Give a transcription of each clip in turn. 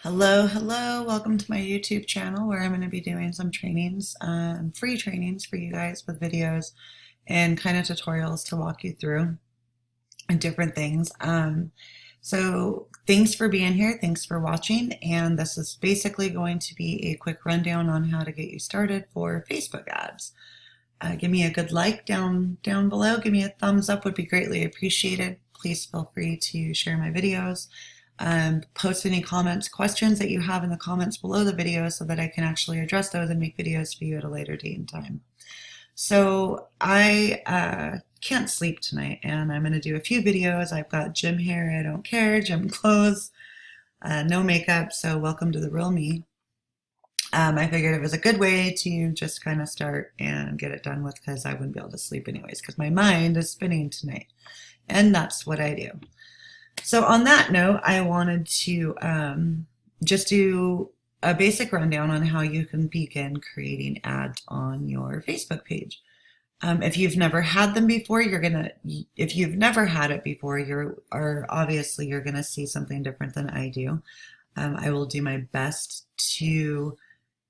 Hello, welcome to my YouTube channel where I'm going to be doing some trainings, free trainings for you guys with videos and kind of tutorials to walk you through and different things. So thanks for being here, thanks for watching, and this is basically going to be a quick rundown on how to get you started for Facebook ads. Give me a good like down below, give me a thumbs up, would be greatly appreciated. Please feel free to share my videos. Post any comments, questions that you have in the comments below the video so that I can actually address those and make videos for you at a later date and time. So I can't sleep tonight and I'm going to do a few videos. I've got gym hair, I don't care, gym clothes, no makeup, so welcome to the real me. I figured it was a good way to just kind of start and get it done with because I wouldn't be able to sleep anyways because my mind is spinning tonight. And that's what I do. So on that note, I wanted to just do a basic rundown on how you can begin creating ads on your Facebook page. If you've never had them before, if you've never had it before, obviously you're gonna see something different than I do. I will do my best to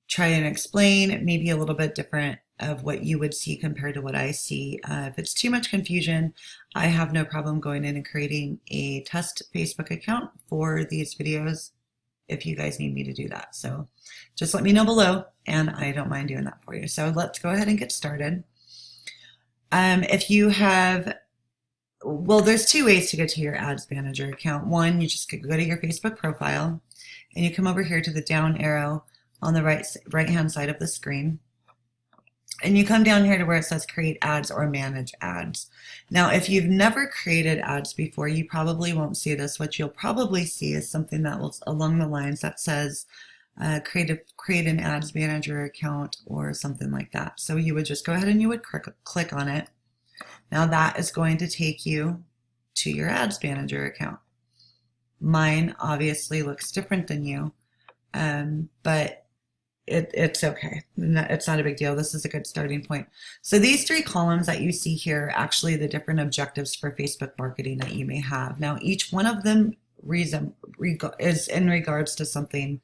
try and explain maybe a little bit different of what you would see compared to what I see. If it's too much confusion, I have no problem going in and creating a test Facebook account for these videos if you guys need me to do that. So just let me know below and I don't mind doing that for you. So let's go ahead and get started. If you have, well, there's two ways to get to your Ads Manager account. One, you just go to your Facebook profile and you come over here to the down arrow on the right hand side of the screen. And you come down here to where it says create ads or manage ads. Now, if you've never created ads before, you probably won't see this. What you'll probably see is something that will along the lines that says create an ads manager account or something like that. So you would just go ahead and you would click on it. Now that is going to take you to your ads manager account. Mine obviously looks different than you, but it's okay. It's not a big deal. This is a good starting point. So these three columns that you see here are actually the different objectives for Facebook marketing that you may have. Now, each one of them is in regards to something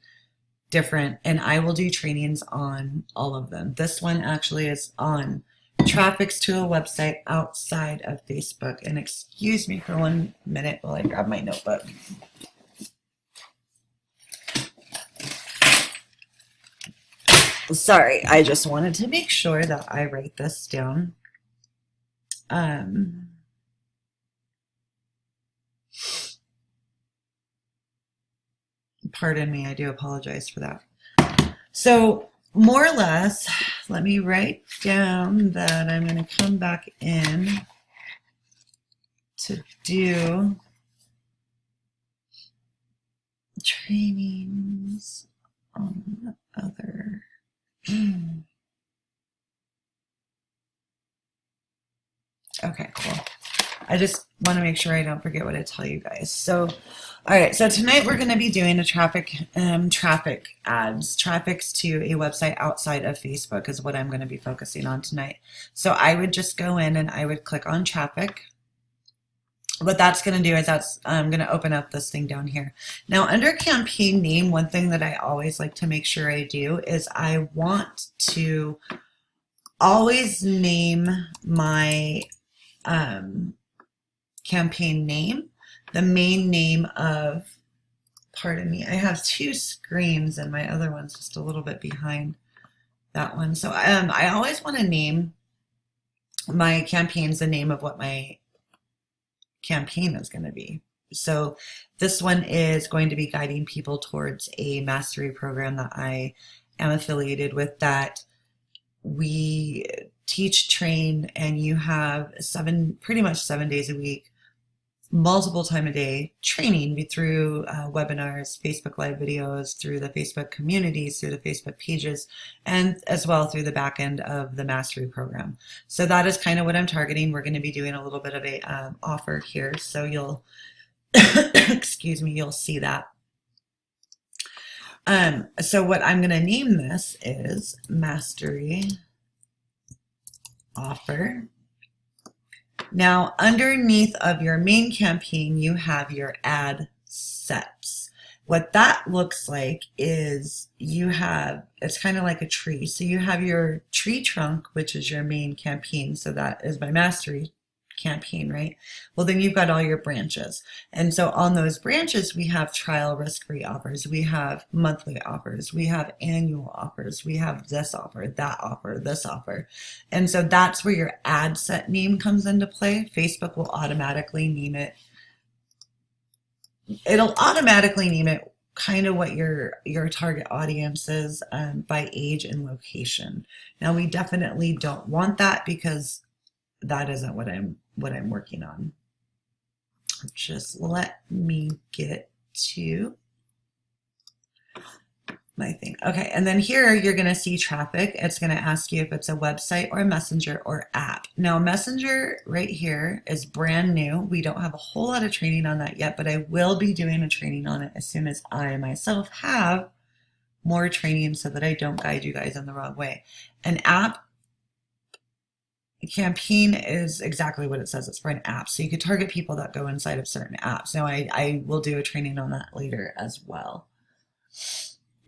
different, and I will do trainings on all of them. This one actually is on traffics to a website outside of Facebook. And excuse me for 1 minute while I grab my notebook. Sorry, I just wanted to make sure that I write this down. Pardon me, I do apologize for that. So more or less, let me write down that I'm going to come back in to do trainings on other. Okay, cool. I just want to make sure I don't forget what I tell you guys. So, all right. So tonight we're going to be doing a traffic ads. Traffics to a website outside of Facebook is what I'm going to be focusing on tonight. So I would just go in and I would click on traffic. What that's going to do is I'm going to open up this thing down here. Now under campaign name, one thing that I always like to make sure I do is I want to always name my campaign name, the main name of, pardon me, I have two screens and my other one's just a little bit behind that one. So I always want to name my campaigns the name of what my campaign is going to be. So this one is going to be guiding people towards a mastery program that I am affiliated with, that we teach, train, and you have pretty much 7 days a week, multiple time a day training through webinars, Facebook live videos, through the Facebook communities, through the Facebook pages, and as well through the back end of the mastery program. So that is kind of what I'm targeting. We're going to be doing a little bit of a offer here, so you'll excuse me, you'll see that. So what I'm going to name this is Mastery Offer. Now, underneath of your main campaign, you have your ad sets. What that looks like is it's kind of like a tree. So you have your tree trunk, which is your main campaign. So that is my mastery campaign, right? Well, then you've got all your branches. And so on those branches, we have trial risk-free offers. We have monthly offers. We have annual offers. We have this offer, that offer, this offer. And so that's where your ad set name comes into play. Facebook will automatically name it. It'll automatically name it kind of what your target audience is by age and location. Now, we definitely don't want that because that isn't what I'm working on. Just let me get to my thing. Okay, and then here you're going to see traffic. It's going to ask you if it's a website or a messenger or app. Now, messenger right here is brand new. We don't have a whole lot of training on that yet, but I will be doing a training on it as soon as I myself have more training so that I don't guide you guys in the wrong way. An app campaign is exactly what it says. It's for an app. So you could target people that go inside of certain apps. Now, I will do a training on that later as well.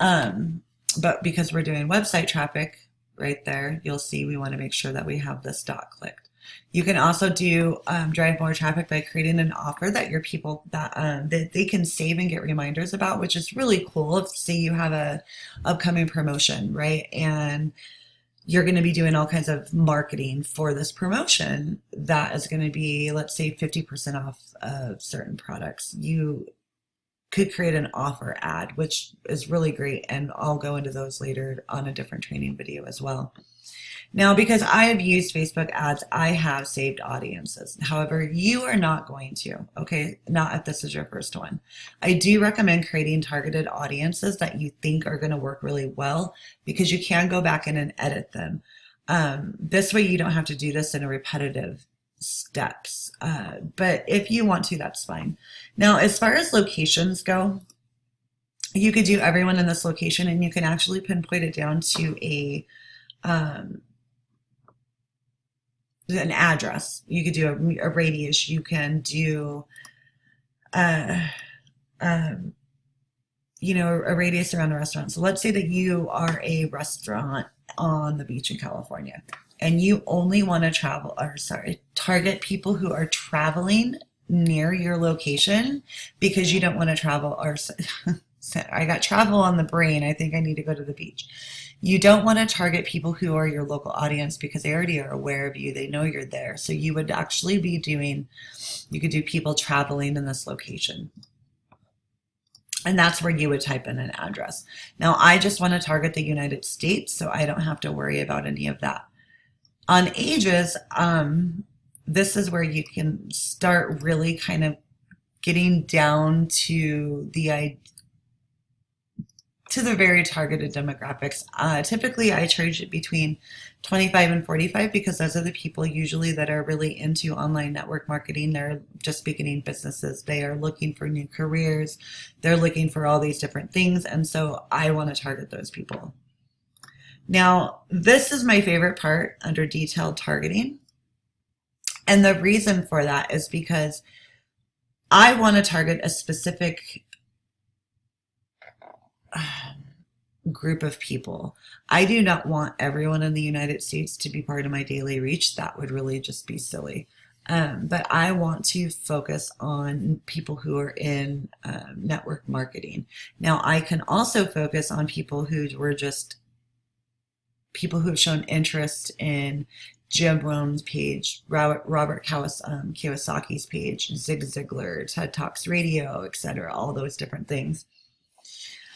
But because we're doing website traffic right there, you'll see we want to make sure that we have this dot clicked. You can also do drive more traffic by creating an offer that your people that they can save and get reminders about, which is really cool. If say you have a upcoming promotion, right? And you're going to be doing all kinds of marketing for this promotion that is going to be, let's say, 50% off of certain products. You could create an offer ad, which is really great. And I'll go into those later on a different training video as well. Now, because I have used Facebook ads, I have saved audiences. However, you are not going to, okay? Not if this is your first one. I do recommend creating targeted audiences that you think are going to work really well because you can go back in and edit them. This way you don't have to do this in a repetitive steps. But if you want to, that's fine. Now, as far as locations go, you could do everyone in this location and you can actually pinpoint it down to an address. You could do a radius. You can do, a radius around a restaurant. So let's say that you are a restaurant on the beach in California and you only want to target people who are traveling near your location because you don't want to travel I got travel on the brain. I think I need to go to the beach. You don't want to target people who are your local audience because they already are aware of you. They know you're there. So you would actually be you could do people traveling in this location. And that's where you would type in an address. Now, I just want to target the United States, so I don't have to worry about any of that. On ages, this is where you can start really kind of getting down to the very targeted demographics. Typically, I charge it between 25 and 45 because those are the people usually that are really into online network marketing. They're just beginning businesses. They are looking for new careers. They're looking for all these different things. And so I want to target those people. Now, this is my favorite part under detailed targeting. And the reason for that is because I want to target a specific group of people. I do not want everyone in the United States to be part of my daily reach. That would really just be silly. But I want to focus on people who are in network marketing. Now, I can also focus on people who have shown interest in Jim Rohn's page, Robert Kiyosaki's page, Zig Ziglar, TED Talks Radio, etc., all those different things.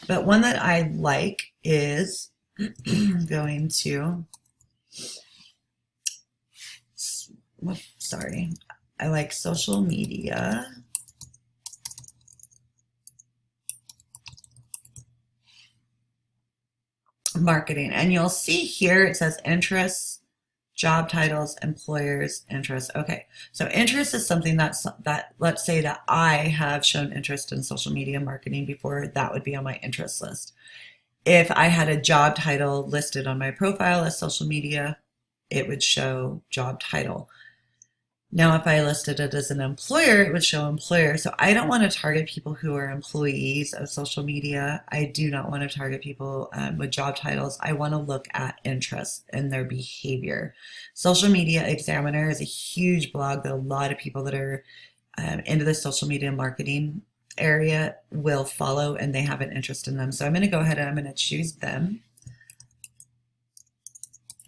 But one that I like is going to, I like social media marketing. And you'll see here it says interests, job titles, employers, interests. Okay, so interest is something that let's say that I have shown interest in social media marketing before. That would be on my interest list. If I had a job title listed on my profile as social media, it would show job title. Now, if I listed it as an employer, it would show employer. So I don't want to target people who are employees of social media. I do not want to target people with job titles. I want to look at interests and their behavior. Social Media Examiner is a huge blog that a lot of people that are into the social media marketing area will follow, and they have an interest in them. So I'm going to go ahead and I'm going to choose them.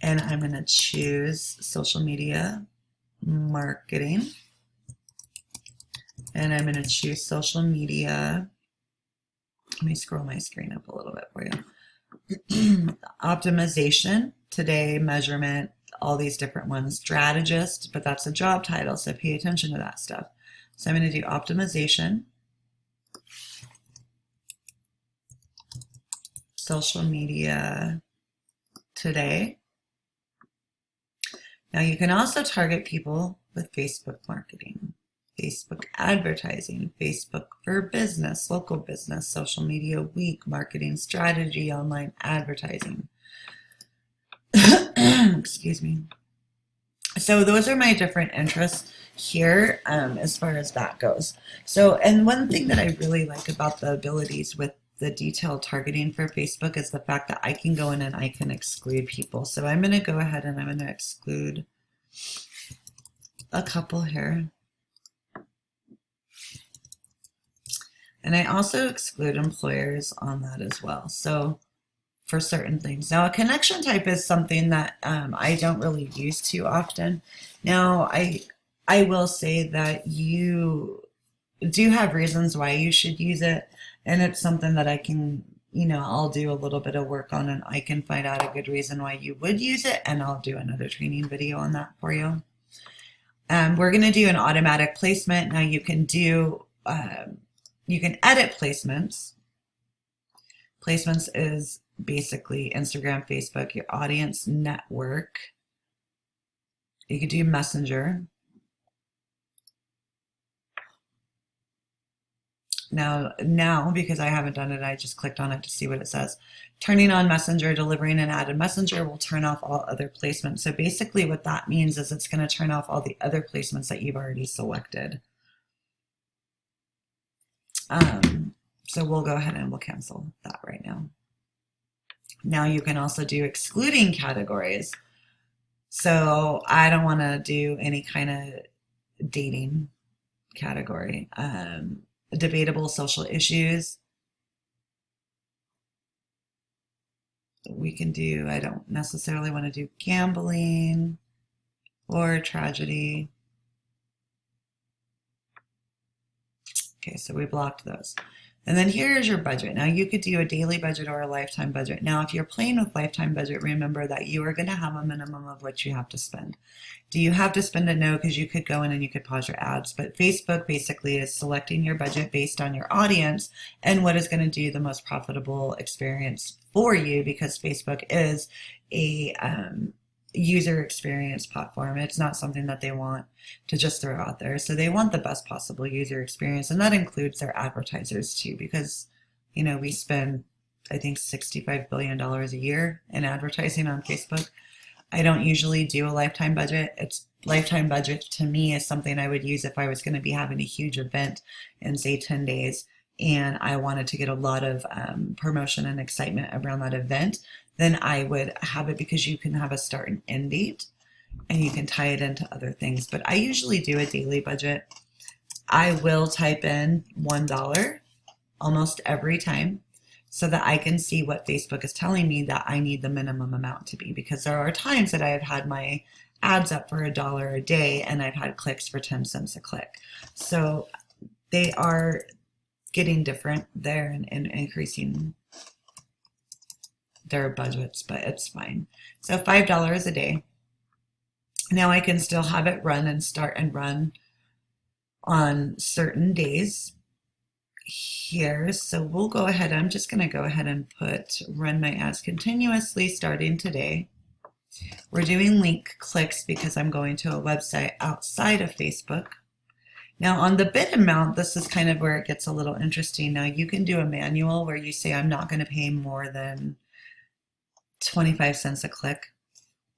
And I'm going to choose social media marketing. And I'm going to choose social media. Let me scroll my screen up a little bit for you. Optimization, today, measurement, all these different ones. Strategist, but that's a job title, so pay attention to that stuff. So I'm going to do optimization, social media today. Now you can also target people with Facebook marketing, Facebook advertising, Facebook for business, local business, social media week, marketing strategy, online advertising. Excuse me. So those are my different interests here as far as that goes. So, and one thing that I really like about the abilities with the detailed targeting for Facebook is the fact that I can go in and I can exclude people. So I'm going to go ahead and I'm going to exclude a couple here. And I also exclude employers on that as well. So for certain things. Now, a connection type is something that I don't really use too often. Now, I will say that you do have reasons why you should use it, and it's something that I can, I'll do a little bit of work on, and I can find out a good reason why you would use it, and I'll do another training video on that for you. We're going to do an automatic placement. Now, you can do, you can edit placements. Placements is basically Instagram, Facebook, your audience network. You could do Messenger. Now, because I haven't done it, I just clicked on it to see what it says. Turning on Messenger, delivering an ad in Messenger will turn off all other placements. So basically what that means is it's going to turn off all the other placements that you've already selected. So we'll go ahead and we'll cancel that right now. Now you can also do excluding categories. So I don't want to do any kind of dating category. Debatable social issues. We can do, I don't necessarily want to do gambling or tragedy. Okay, so we blocked those. And then here's your budget. Now you could do a daily budget or a lifetime budget. Now, if you're playing with lifetime budget, remember that you are going to have a minimum of what you have to spend. Do you have to spend it? No, because you could go in and you could pause your ads. But Facebook basically is selecting your budget based on your audience and what is going to do the most profitable experience for you, because Facebook is a user experience platform. It's not something that they want to just throw out there. So they want the best possible user experience, and that includes their advertisers too, because we spend, I think, $65 billion a year in advertising on Facebook. I don't usually do a lifetime budget. It's lifetime budget to me is something I would use if I was going to be having a huge event in, say, 10 days and I wanted to get a lot of promotion and excitement around that event. Then I would have it, because you can have a start and end date and you can tie it into other things. But I usually do a daily budget. I will type in $1 almost every time so that I can see what Facebook is telling me that I need the minimum amount to be, because there are times that I have had my ads up for $1 a day and I've had clicks for 10 cents a click. So they are getting different there and increasing their budgets, but it's fine. So $5 a day. Now I can still have it run and start and run on certain days here. So we'll go ahead. I'm just going to go ahead and put run my ads continuously starting today. We're doing link clicks because I'm going to a website outside of Facebook. Now on the bid amount, this is kind of where it gets a little interesting. Now you can do a manual where you say I'm not going to pay more than 25 cents a click.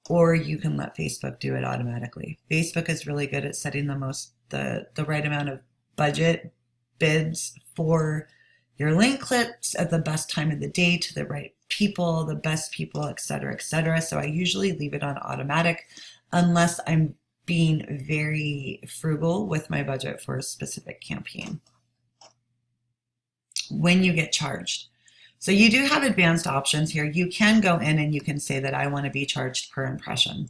or you can let Facebook do it automatically. Facebook is really good at setting the right amount of budget bids for your link clicks at the best time of the day to the right people, the best people, et cetera, et cetera. So I usually leave it on automatic unless I'm being very frugal with my budget for a specific campaign. When you get charged. So you do have advanced options here. You can go in and you can say that I want to be charged per impression.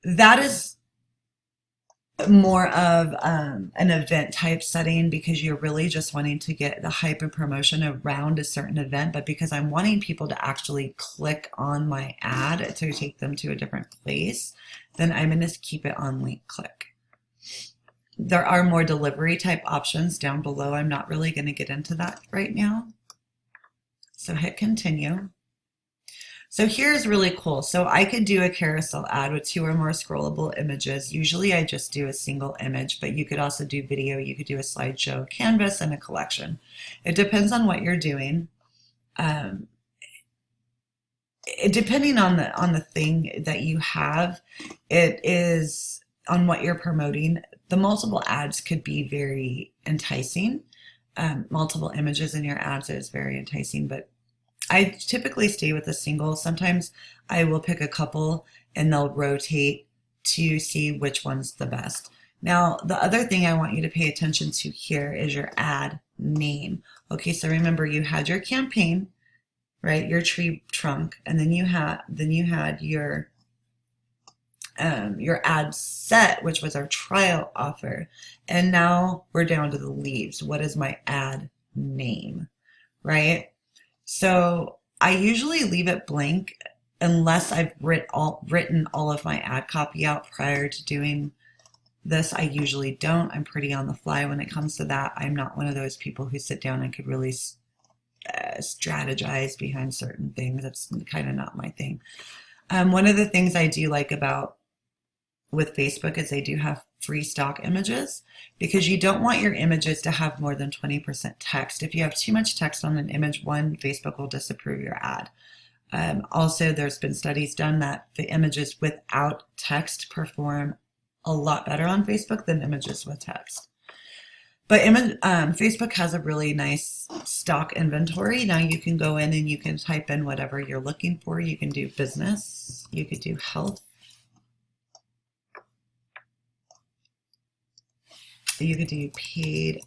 That is more of an event type setting because you're really just wanting to get the hype and promotion around a certain event. But because I'm wanting people to actually click on my ad to take them to a different place, then I'm going to keep it on link click. There are more delivery type options down below. I'm not really going to get into that right now. So hit continue. So here's really cool. So I could do a carousel ad with 2 or more scrollable images. Usually I just do a single image, but you could also do video. You could do a slideshow, canvas, and a collection. It depends on what you're doing. Depending on the thing that you have, it is on what you're promoting. The multiple ads could be very enticing. Multiple images in your ads is very enticing, but I typically stay with a single. Sometimes I will pick a couple and they'll rotate to see which one's the best. Now, the other thing I want you to pay attention to here is your ad name. Okay, so remember you had your campaign, right? Your tree trunk, and then you had your ad set, which was our trial offer. And now we're down to the leaves. What is my ad name, right? So I usually leave it blank unless I've written all of my ad copy out prior to doing this. I usually don't. I'm pretty on the fly when it comes to that. I'm not one of those people who sit down and could really strategize behind certain things. That's kind of not my thing. One of the things I do like about with Facebook is they do have free stock images because you don't want your images to have more than 20% text. If you have too much text on an image, Facebook will disapprove your ad. Also, there's been studies done that the images without text perform a lot better on Facebook than images with text. But Facebook has a really nice stock inventory. Now you can go in and you can type in whatever you're looking for. You can do business, you could do health, you could do paid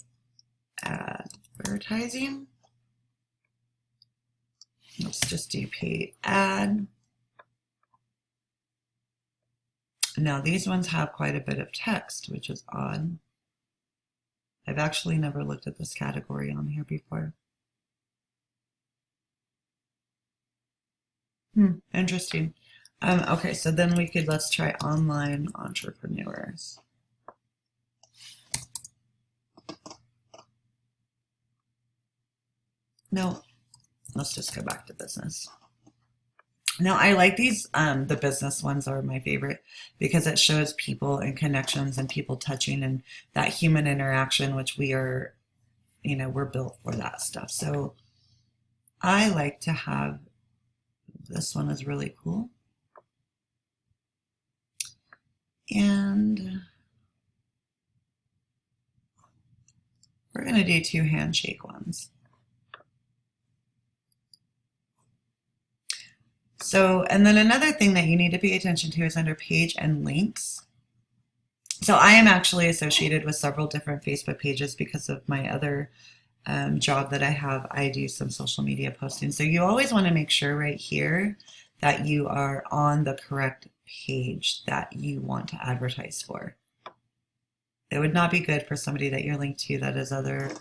advertising. Let's just do paid ad. Now these ones have quite a bit of text, which is odd. I've actually never looked at this category on here before. Interesting. Okay, so then let's try online entrepreneurs. No, let's just go back to business. Now I like these, the business ones are my favorite because it shows people and connections and people touching and that human interaction, which we are, we're built for that stuff. So I like to have, this one is really cool. And we're going to do 2 handshake ones. So, and then another thing that you need to pay attention to is under page and links. So I am actually associated with several different Facebook pages because of my other job that I have. I do some social media posting. So you always want to make sure right here that you are on the correct page that you want to advertise for. It would not be good for somebody that you're linked to that is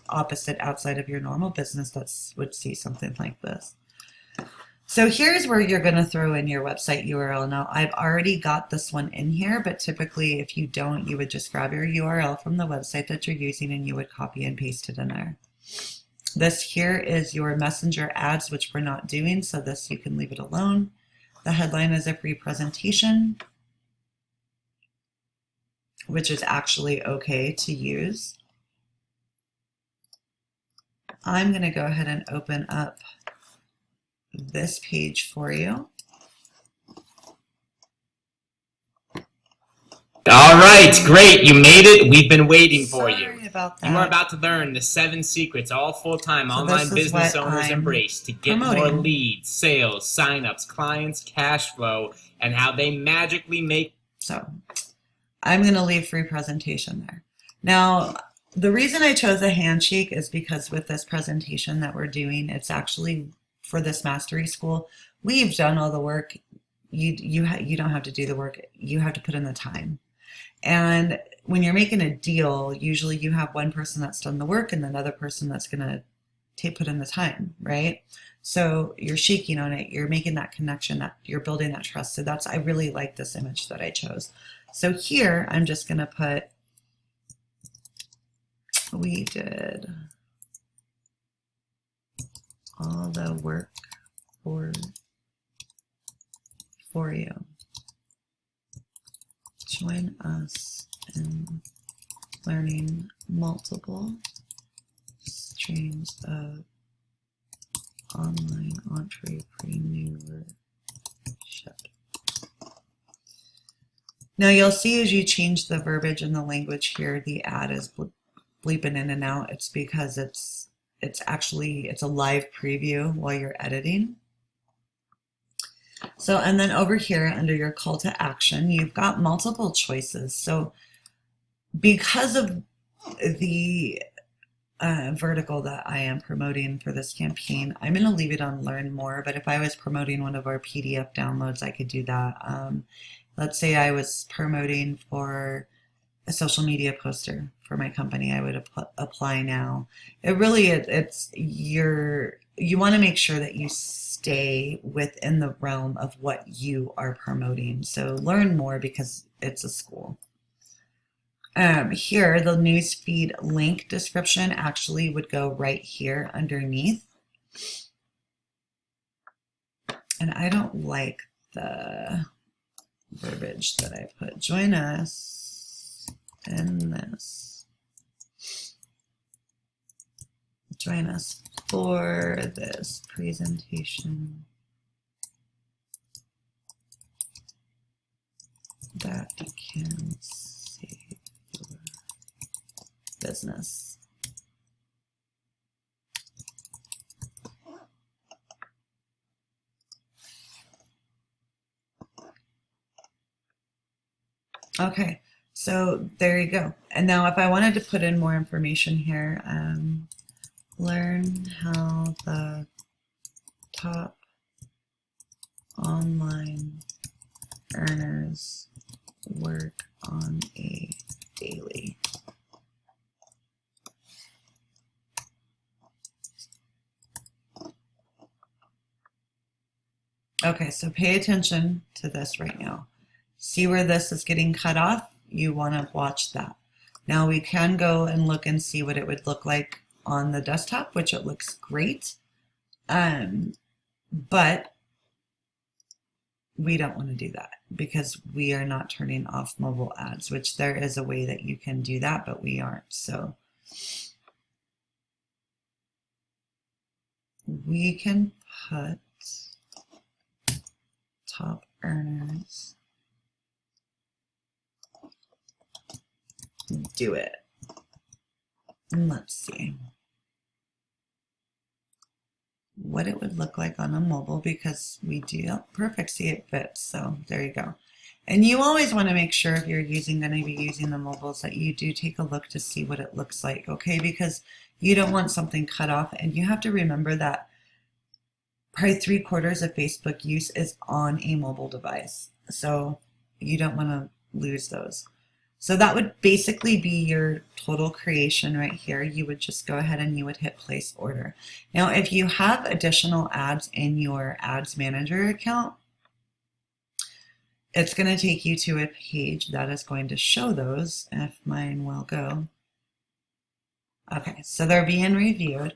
opposite outside of your normal business that would see something like this. So here's where you're going to throw in your website URL. Now I've already got this one in here, but typically if you don't, you would just grab your URL from the website that you're using and you would copy and paste it in there. This here is your messenger ads, which we're not doing, so this you can leave it alone. The headline is a free presentation, which is actually okay to use. I'm going to go ahead and open up this page for you. All right, great. You made it. We've been waiting for you. Sorry about You are that. about to learn the 7 secrets all full-time So online this is business what owners I'm embrace to get more promoting. leads, sales, signups, clients, cash flow, and how they magically make. So I'm going to leave free presentation there. Now, the reason I chose a handshake is because with this presentation that we're doing, it's actually for this mastery school. We've done all the work. You don't have to do the work. You have to put in the time. And when you're making a deal, usually you have one person that's done the work and another person that's going to put in the time, right? So you're shaking on it. You're making that connection, that you're building that trust. So that's, I really like this image that I chose. So here, I'm just going to put, we did all the work for you. Join us in learning multiple streams of online entrepreneurship. Now you'll see as you change the verbiage and the language here, the ad is bleeping in and out. It's because it's a live preview while you're editing. So, and then over here under your call to action, you've got multiple choices. So because of the vertical that I am promoting for this campaign, I'm going to leave it on learn more, but if I was promoting one of our PDF downloads, I could do that. Let's say I was promoting for a social media poster for my company, I would apply now. It really, you want to make sure that you stay within the realm of what you are promoting. So learn more because it's a school. Here, the newsfeed link description actually would go right here underneath. And I don't like the verbiage that I put. Join us in this. Join us for this presentation that can save your business. Okay, so there you go. And now if I wanted to put in more information here, learn how the top online earners work on a daily. Okay, so pay attention to this right now. See where this is getting cut off? You want to watch that. Now we can go and look and see what it would look like on the desktop, which it looks great. But we don't want to do that because we are not turning off mobile ads, which there is a way that you can do that, but we aren't. So we can put top earners. Do it. And let's see what it would look like on a mobile because we do, oh, perfect, see it fits. So there you go. And you always want to make sure if you're going to be using the mobiles that you do take a look to see what it looks like, okay? Because you don't want something cut off, and you have to remember that probably 3/4 of Facebook use is on a mobile device. So you don't want to lose those. So that would basically be your total creation right here. You would just go ahead and you would hit place order. Now, if you have additional ads in your ads manager account, it's going to take you to a page that is going to show those, if mine will go. Okay, so they're being reviewed.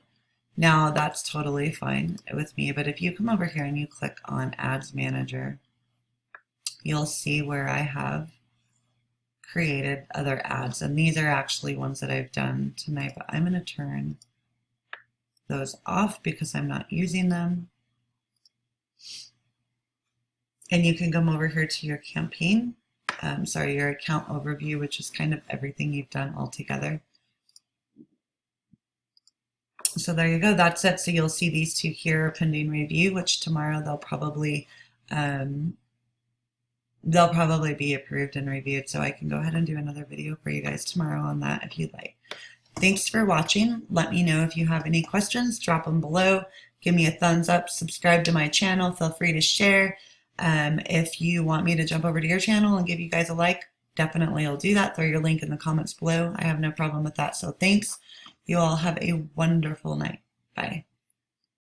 Now that's totally fine with me, but if you come over here and you click on ads manager, you'll see where I have created other ads, and these are actually ones that I've done tonight, but I'm going to turn those off because I'm not using them. And you can come over here to your campaign your account overview, which is kind of everything you've done all together. So there you go. That's it. So you'll see these two here, pending review, which tomorrow they'll probably be approved and reviewed. So I can go ahead and do another video for you guys tomorrow on that if you'd like. Thanks for watching. Let me know if you have any questions. Drop them below. Give me a thumbs up. Subscribe to my channel. Feel free to share. If you want me to jump over to your channel and give you guys a like, definitely I'll do that. Throw your link in the comments below. I have no problem with that. So thanks. You all have a wonderful night. Bye.